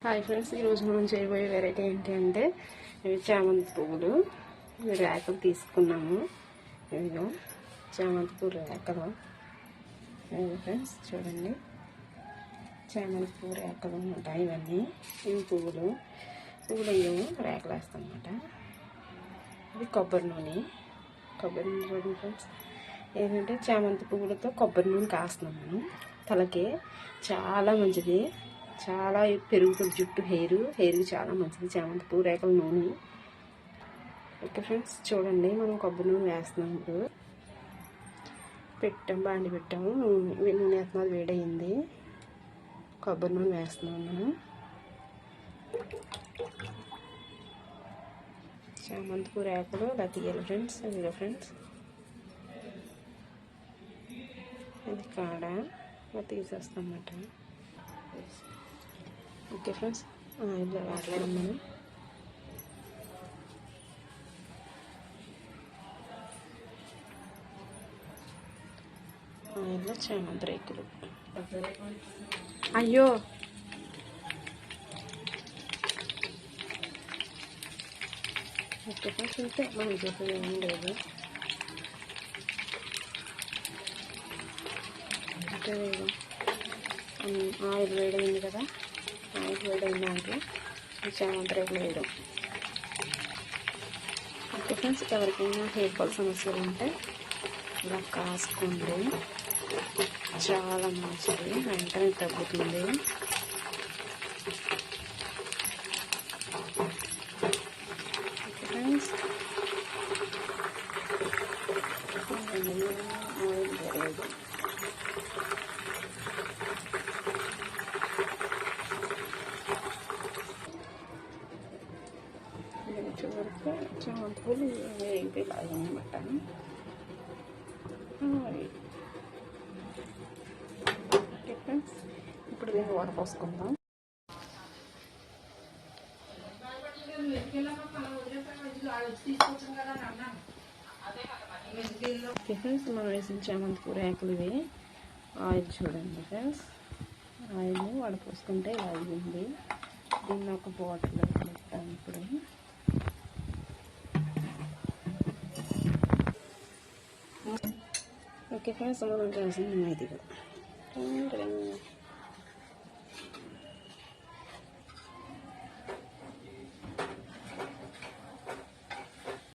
Hi friends, ఈరోజు మనం చేయబోయే వెరైటీ ఏంటి అంటే ఇవి చామంతి పువ్వులు. ఇవి రేకలు తీసుకున్నాము. ఇదిగో చామంతి పువ్వు రేకలు. ఇవి ఫ్రెండ్స్ చూడండి, చామంతి పువ్వు రేకలు ఉంటాయి. ఇవన్నీ ఇవి పువ్వులు అయ్యేమో రేకలు వేస్తాం అన్నమాట. ఇది కొబ్బరి నూనె చూడండి ఫ్రెండ్స్. ఏంటంటే చామంతి పువ్వులతో కొబ్బరి నూనె కాస్తున్నాం మనం. తలకి చాలా మంచిది, చాలా పెరుగుతుంది జుట్టు, హెయిర్ చాలా మంచిది చామంతి పువ్వు రేకల నూనె. ఓకే ఫ్రెండ్స్ చూడండి, మనం కొబ్బరి నూనె వేస్తున్నాం. ఇప్పుడు బాండి పెట్టాము, నూనె వేస్తున్నది వేడయింది. కొబ్బరి నూనె వేస్తున్నాం మనం. చామంతి పువ్వు రేకలు ఇలా తీయాలి ఫ్రెండ్స్. ఇదిగో ఫ్రెండ్స్, ఇది కాడ ఇలా తీసేస్తాం అన్నమాట. ఓకే ఫ్రెండ్స్, ఇలా వేస్తాం మనం. ఆయిల్లో చామంతి రేకులు. అయ్యో ఓకే ఫ్రెండ్స్, ఇంతే, మనం చెప్పేది ఏం లేదు. ఆయిల్ వేడైంది కదా, ఆయిల్ వేడైన దాంట్లో చామంతి రేకులు వేయడం. ఓకే ఫ్రెండ్స్, ఎవరికైనా హెయిర్ ఫాల్ సమస్యలు ఉంటే ఇలా కాసుకోండి, చాలా మంచిది, వెంటనే తగ్గుతుంది. ఓకే ఫ్రెండ్స్, ఆయిల్ వేయడం. చివరికి చామంతి పూలు వేగిపోయి అనమాట. ఫ్రెండ్స్, ఇప్పుడు దీన్ని వడపోసుకుందాం. ఫ్రెండ్స్, మనం వేసిన చామంతి పూల రేకులు ఇవి. ఆయిల్ చూడండి ఫ్రెండ్స్, ఆయిల్ వడపోసుకుంటే ఇలా అయింది. దీన్ని ఒక బాటిల్ పెట్టాను ఇప్పుడు. ఓకే ఫ్రెండ్స్, మనం వేసిన ఇది